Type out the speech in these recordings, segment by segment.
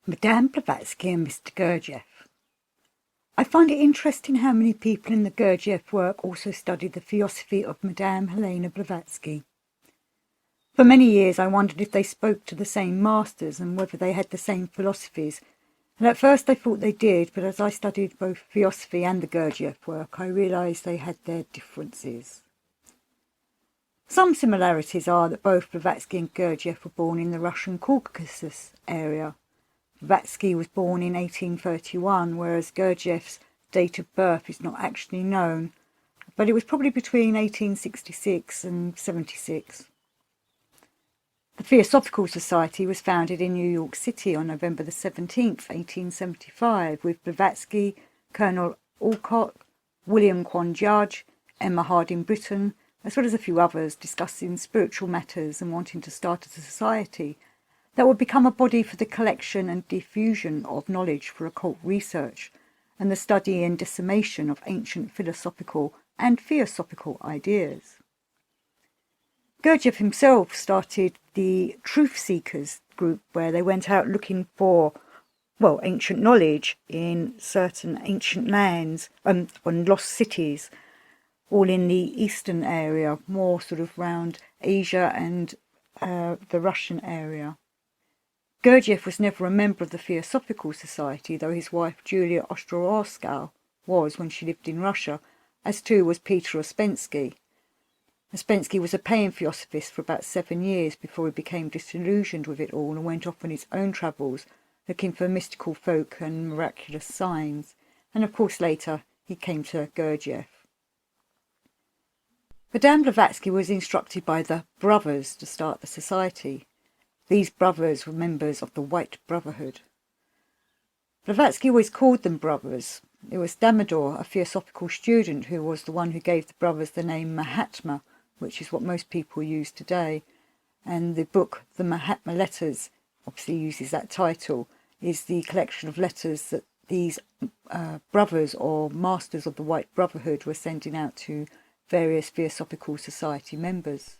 Madame Blavatsky and Mr. Gurdjieff. I find it interesting how many people in the Gurdjieff work also studied the philosophy of Madame Helena Blavatsky. For many years I wondered if they spoke to the same masters and whether they had the same philosophies, and at first I thought they did, but as I studied both philosophy and the Gurdjieff work, I realised they had their differences. Some similarities are that both Blavatsky and Gurdjieff were born in the Russian Caucasus area. Blavatsky was born in 1831, whereas Gurdjieff's date of birth is not actually known, but it was probably between 1866 and 76. The Theosophical Society was founded in New York City on November the 17th, 1875, with Blavatsky, Colonel Alcott, William Quan Judge, Emma Harding Britton, as well as a few others, discussing spiritual matters and wanting to start a society that would become a body for the collection and diffusion of knowledge for occult research and the study and dissemination of ancient philosophical and theosophical ideas. Gurdjieff himself started the Truth Seekers group, where they went out looking for, ancient knowledge in certain ancient lands, on lost cities, all in the eastern area, more sort of around Asia and the Russian area. Gurdjieff was never a member of the Theosophical Society, though his wife Julia Ostrowska was when she lived in Russia, as too was Peter Ouspensky. Ouspensky was a paying theosophist for about 7 years before he became disillusioned with it all and went off on his own travels, looking for mystical folk and miraculous signs, and of course later he came to Gurdjieff. Madame Blavatsky was instructed by the brothers to start the society. These brothers were members of the White Brotherhood. Blavatsky always called them brothers. It was Damodar, a theosophical student, who was the one who gave the brothers the name Mahatma, which is what most people use today. And the book, The Mahatma Letters, obviously uses that title, is the collection of letters that these brothers or masters of the White Brotherhood were sending out to various Theosophical Society members.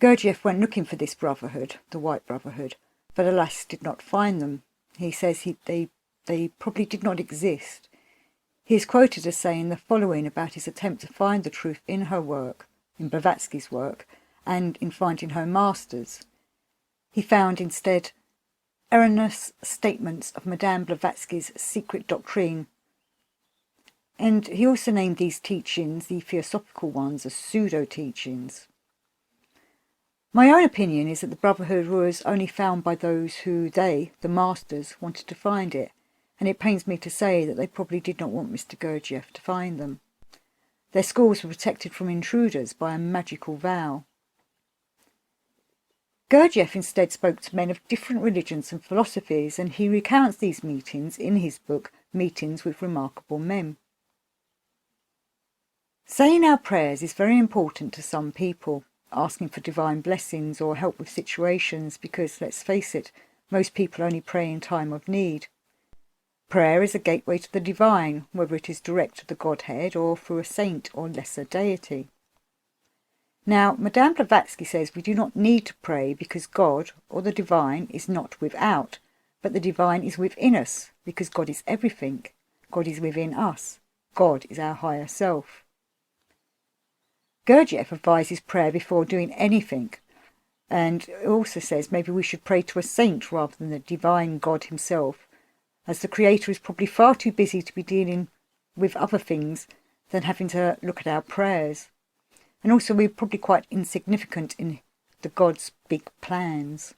Gurdjieff went looking for this brotherhood, the White Brotherhood, but alas did not find them. He says they probably did not exist. He is quoted as saying the following about his attempt to find the truth in her work, in Blavatsky's work, and in finding her masters. He found instead erroneous statements of Madame Blavatsky's secret doctrine, and he also named these teachings, the theosophical ones, as pseudo-teachings. My own opinion is that the Brotherhood was only found by those who they, the masters, wanted to find it, and it pains me to say that they probably did not want Mr. Gurdjieff to find them. Their schools were protected from intruders by a magical vow. Gurdjieff instead spoke to men of different religions and philosophies, and he recounts these meetings in his book, Meetings with Remarkable Men. Saying our prayers is very important to some people, asking for divine blessings or help with situations, because, let's face it, most people only pray in time of need. Prayer is a gateway to the divine, whether it is direct to the Godhead or through a saint or lesser deity. Now, Madame Blavatsky says we do not need to pray because God, or the divine, is not without, but the divine is within us, because God is everything. God is within us. God is our higher self. Gurdjieff advises prayer before doing anything, and also says maybe we should pray to a saint rather than the divine God himself, as the Creator is probably far too busy to be dealing with other things than having to look at our prayers. And also we're probably quite insignificant in the God's big plans.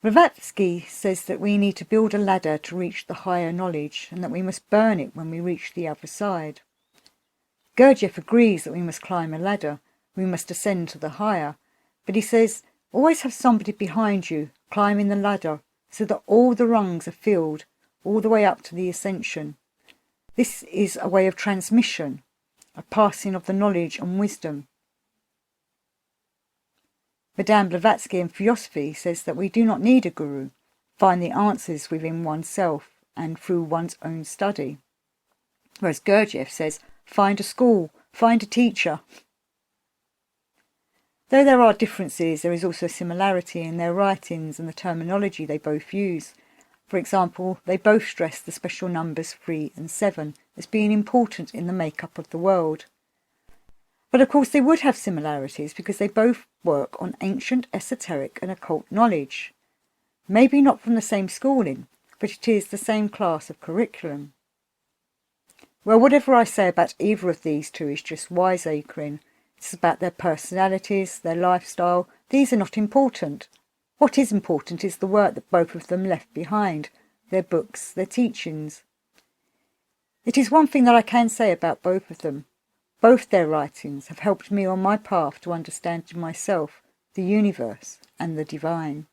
Blavatsky says that we need to build a ladder to reach the higher knowledge, and that we must burn it when we reach the other side. Gurdjieff agrees that we must climb a ladder, we must ascend to the higher, but he says, always have somebody behind you climbing the ladder so that all the rungs are filled, all the way up to the ascension. This is a way of transmission, a passing of the knowledge and wisdom. Madame Blavatsky in Theosophy says that we do not need a guru, find the answers within oneself and through one's own study. Whereas Gurdjieff says, find a school, find a teacher. Though there are differences, there is also similarity in their writings and the terminology they both use. For example, they both stress the special numbers 3 and 7 as being important in the makeup of the world. But of course they would have similarities because they both work on ancient, esoteric and occult knowledge. Maybe not from the same schooling, but it is the same class of curriculum. Well, whatever I say about either of these two is just wiseacring. It's about their personalities, their lifestyle. These are not important. What is important is the work that both of them left behind, their books, their teachings. It is one thing that I can say about both of them. Both their writings have helped me on my path to understanding myself, the universe, and the divine.